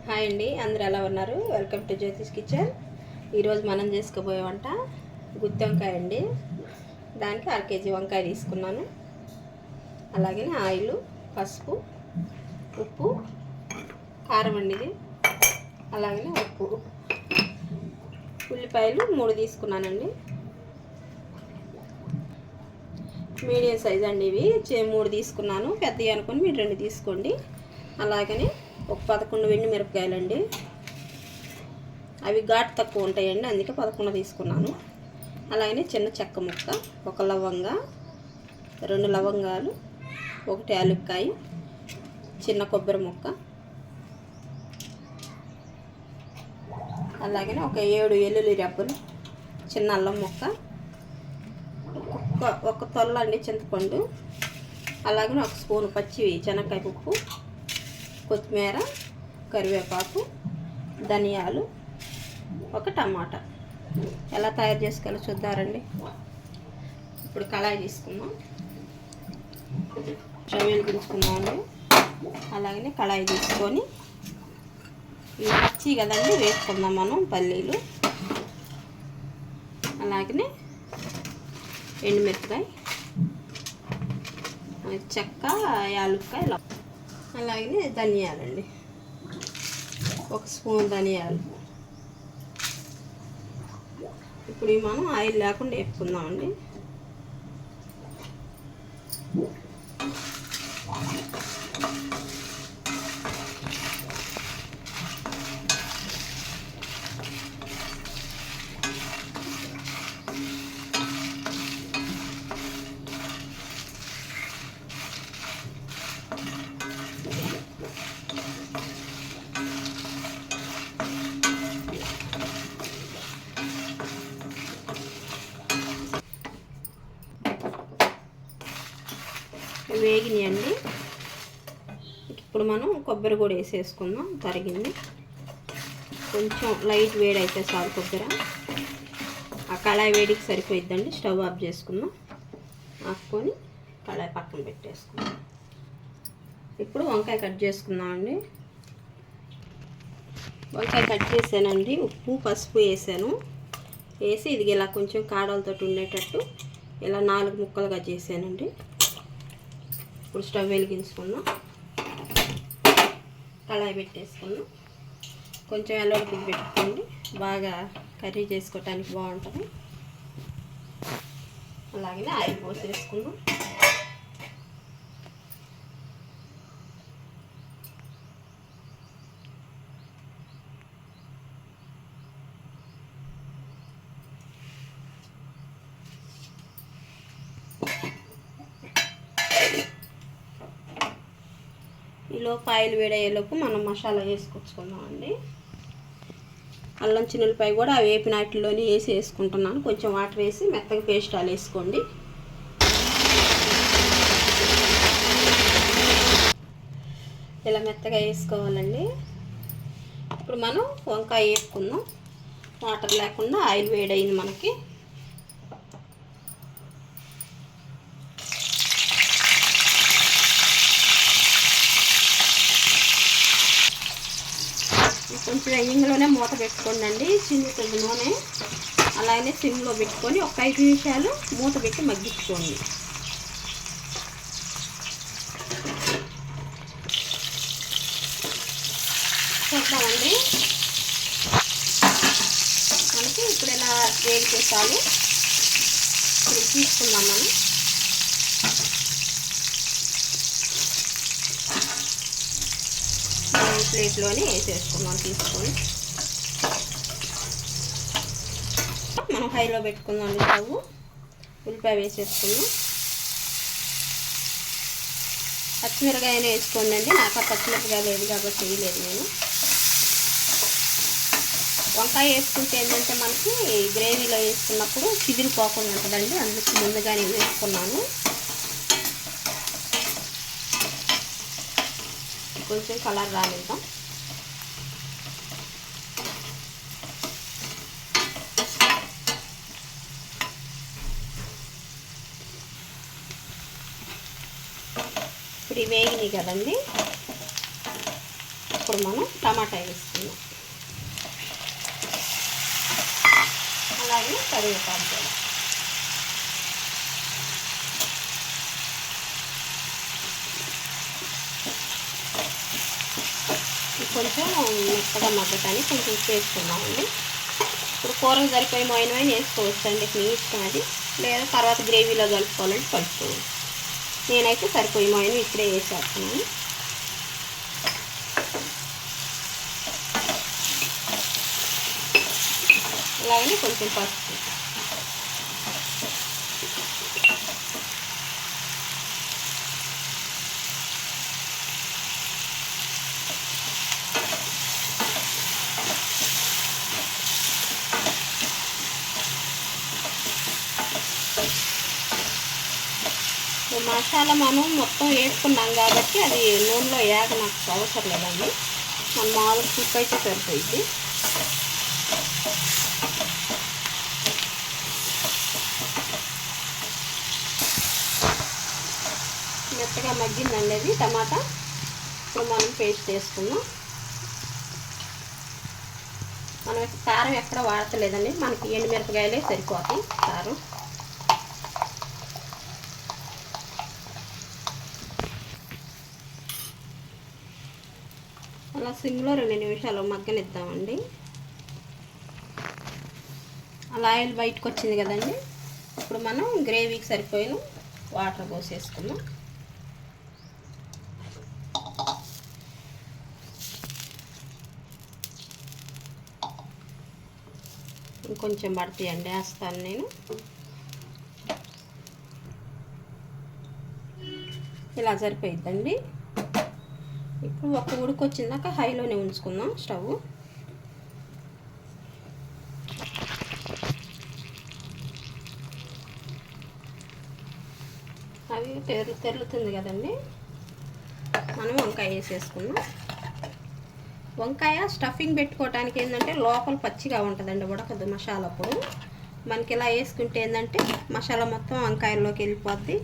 Hi అండి, అందరూ ఎలా ఉన్నారు? Welcome to Jyothish kitchen. ఈరోజు మనం చేసుకోబోయే వంట గుత్తి వంకాయ అండి. దానికి 1 కేజీ వంకాయ తీసుకున్నాను. అలాగే ఆయిల్, పసుపు, ఉప్పు, కారం అండి ఇది. అలాగే ఉప్పు, ఉల్లిపాయలు 3 తీసుకున్నానండి. మీడియం సైజ్ అండి ఇవి. 3 తీసుకున్నాను. పెద్దవి అనుకుని మీరు 2 తీసుకోండి. అలాగనే ఒక 11 వెండి మిరపకాయలండి. అవి ఘాటు తక్కువ ఉంటాయండి, అందుకే 11 తీసుకున్నాను. అలాగనే చిన్న చెక్క ముక్క, 1 లవంగ, 2 లవంగాలు, 1 యాలక్కాయ, చిన్న కొబ్బరి ముక్క, అలాగనే ఒక 7 వెల్లుల్లి రెబ్బలు, చిన్న అల్లం ముక్క, ఒక తొల్ల అండి చింతపండు, అలాగనే 1 స్పూన్ పచ్చి శనక్కాయ పప్పు, కొత్తిమీర, కరివేపాకు, ధనియాలు, 1 టమాటా. ఎలా తయారు చేసుకోవాలో చూద్దారండి. ఇప్పుడు కళాయి తీసుకుందాం. స్టవ్ వెలిగించుకుందామండి. అలాగనే కళాయి తీసుకొని ఇవి పచ్చి కదండి, వేసుకుందాం మనం పల్లీలు, అలాగనే ఎండుమిరపకాయ, చెక్క, యాలక్కాయ, అలాగే ధనియాలండి, 1 స్పూన్ ధనియాలు. ఇప్పుడు మనం ఆయిల్ లేకుండా వేపుకుందామండి. వేగినాయండి. ఇప్పుడు మనం కొబ్బరి కూడా వేసేసుకుందాం, తరిగింది. కొంచెం లైట్ వేడి అయితే చాలు కొబ్బరి. ఆ కళాయి వేడికి సరిపోయిద్దండి. స్టవ్ ఆఫ్ చేసుకుందాం. ఆపుకొని కళాయి పక్కన పెట్టేసుకుందాం. ఇప్పుడు వంకాయ కట్ చేసుకుందామండి. వంకాయ కట్ చేసానండి. ఉప్పు, పసుపు వేసాను. వేసి ఇది ఇలా కొంచెం కాడలతో ఉండేటట్టు ఇలా 4 ముక్కలుగా చేసానండి. ఇప్పుడు స్టవ్ వెలిగించుకుందాం. కళాయి పెట్టేసుకుందాం. కొంచెం ఎల్లొడుపు పెట్టుకోండి, బాగా కర్రీ చేసుకోవటానికి బాగుంటుంది. అలాగే ఆయిల్ పోసేసుకుందాం. ఈలోపు ఆయిల్ వేడయ్యేలోపు మనం మసాలా వేసుకొచ్చుకుందామండి. అల్లం చిన్నులపై కూడా ఆ వేపిన వాటిలోనే వేసుకుంటున్నాను. కొంచెం వాటర్ వేసి మెత్తగా పేస్ట్ అలా వేసుకోండి. ఇలా మెత్తగా వేసుకోవాలండి. ఇప్పుడు మనం వంకాయ వేసుకుందాం. వాటర్ లేకుండా ఆయిల్ వేడయింది మనకి. కొంచెం ఇందులోనే మూత పెట్టుకోండి, చిన్నుతుంది నూనె. అలాగే సిమ్లో పెట్టుకొని ఒక 5 నిమిషాలు మూత పెట్టి మగ్గించుకోండి. చూద్దామండి, మనకి ఇప్పుడు ఇలా వేడి చేసాలి. ఇప్పుడు తీసుకుందాం మనం. ప్లేట్లోనే వేసేసుకుందాం తీసుకొని. మనం హైలో పెట్టుకుందాం స్టవ్. ఉల్లిపాయ వేసేసుకుందాం. పచ్చిమిరకాయనే వేసుకోండి. నాకు ఆ పచ్చిమిరకాయ లేదు కాబట్టి వేయలేదు నేను. వంకాయ వేసుకుంటే ఏంటంటే మనకి గ్రేవీలో వేసుకున్నప్పుడు చిదిరిపోకుండా ఉంటుందండి, అందుకు ముందుగానే వేసుకున్నాను. కొంచెం కలర్ రానిద్దాం. ఇప్పుడు వేగినాయి కదండి. ఇప్పుడు మనం టమాటా వేసుకుందాం, అలాగే కరివేపాకు కూడా. కొంచెం మెత్తగా మగ్గటానికి కొంచెం ఉప్పు వేసుకుందామండి. ఇప్పుడు కూరకు సరిపోయి మోయినమైన వేసుకోవచ్చు అండి, మీ ఇష్టం అది. లేదా తర్వాత గ్రేవీలో కలుపుకోవాలంటే కలుపుకోవచ్చు. నేనైతే సరిపోయి మోయిన ఇప్పుడే వేసేస్తున్నాను. అలాగనే కొంచెం పసుపు. మసాలా మనం మొత్తం వేసుకున్నాం కాబట్టి అది నూనెలో నాకు అవసరం లేదండి. మన మామూలు కుక్ అయితే సరిపోయింది. మెత్తగా మగ్గిందండి అది టమాటా. ఇప్పుడు మనం పేస్ట్ వేసుకుందాం. మనం కారం ఎక్కడ వాడతలేదండి, మనకి ఎండుమిరపకాయలే సరిపోతాయి కారం. అలా సిమ్లో 2 నిమిషాలు మగ్గనిద్దామండి. అలా ఆయిల్ బయటకు వచ్చింది కదండి. ఇప్పుడు మనం గ్రేవీకి సరిపోయిన వాటర్ పోసేసుకుందాం. ఇంకొంచెం పడతాయండి, వేస్తాను నేను. ఇలా సరిపోయిద్దండి. ఇప్పుడు ఒక ఉడుకు వచ్చిందాక హైలోనే ఉంచుకుందాం స్టవ్. అవి తెరులుతుంది కదండి, మనం వంకాయ వేసేసుకుందాం. వంకాయ స్టఫింగ్ పెట్టుకోవటానికి ఏంటంటే లోపల పచ్చిగా ఉంటుందండి, ఉడకదు మసాలా. అప్పుడు మనకి ఇలా వేసుకుంటే ఏంటంటే మసాలా మొత్తం వంకాయల్లోకి వెళ్ళిపోద్ది,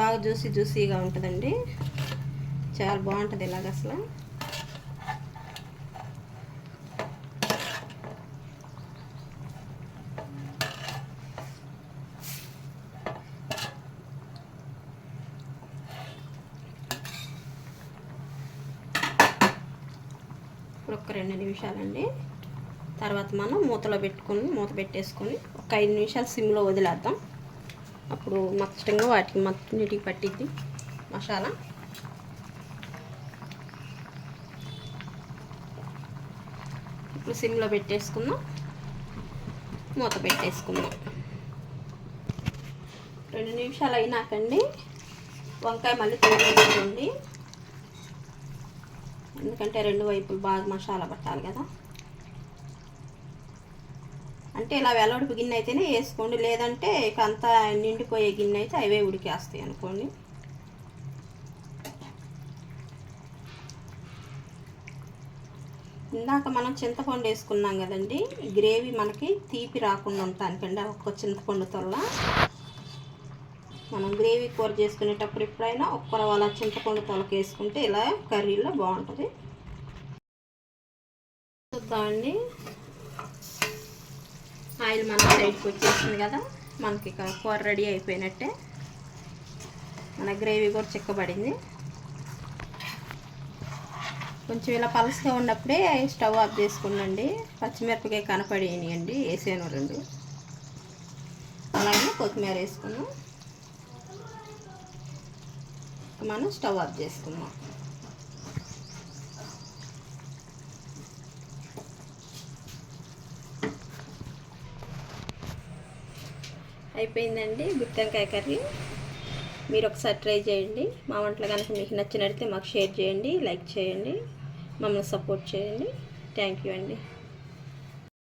బాగా జ్యూసీగా ఉంటుందండి. చాలా బాగుంటుంది ఇలాగ అసలు. ఇప్పుడు ఒక 2 నిమిషాలండి. తర్వాత మనం మూత పెట్టేసుకొని ఒక 5 నిమిషాలు సిమ్లో వదిలేద్దాం. అప్పుడు మొత్తంగా వాటికి నీటికి పట్టిద్ది మసాలా. ఇప్పుడు సిమ్లో పెట్టేసుకుందాం, మూత పెట్టేసుకుందాం. 2 నిమిషాలు అయినాకండి వంకాయ మళ్ళీ తీసుకోండి, ఎందుకంటే 2 వైపులు బాగా మసాలా పట్టాలి కదా. అంటే ఇలా వెల్లడుపు గిన్నె అయితేనే వేసుకోండి, లేదంటే ఇక అంతా నిండిపోయే గిన్నె అయితే అవే ఉడికేస్తాయి అనుకోండి. ఇందాక మనం చింతపండు వేసుకున్నాం కదండి, గ్రేవీ మనకి తీపి రాకుండా ఉండటానికండి ఒక్క చింతపండు తొల్ల. మనం గ్రేవీ కూర చేసుకునేటప్పుడు ఎప్పుడైనా ఒక్క రవ్వ చింతపండు తొలక వేసుకుంటే ఇలా కర్రీలో బాగుంటుంది. చూద్దామండి, ఆయిల్ మన సైడ్కి వచ్చేసింది కదా, మనకి ఇక కూర రెడీ అయిపోయినట్టే. మన గ్రేవీ కూడా చిక్కబడింది. కొంచెం ఇలా పలసగా ఉన్నప్పుడే స్టవ్ ఆఫ్ చేసుకోండి. పచ్చిమిరపకాయ కనపడేయండి, వేసాను 2. అలాగే కొత్తిమీర వేసుకున్నాం, మనం స్టవ్ ఆఫ్ చేసుకున్నాం. అయిపోయిందండి గుత్తొంకాయ కర్రీ. మీరు ఒకసారి ట్రై చేయండి. మా వంటలు కనుక మీకు నచ్చినట్లయితే మాకు షేర్ చేయండి, లైక్ చేయండి, మమ్మల్ని సపోర్ట్ చేయండి. థ్యాంక్ యూ అండి.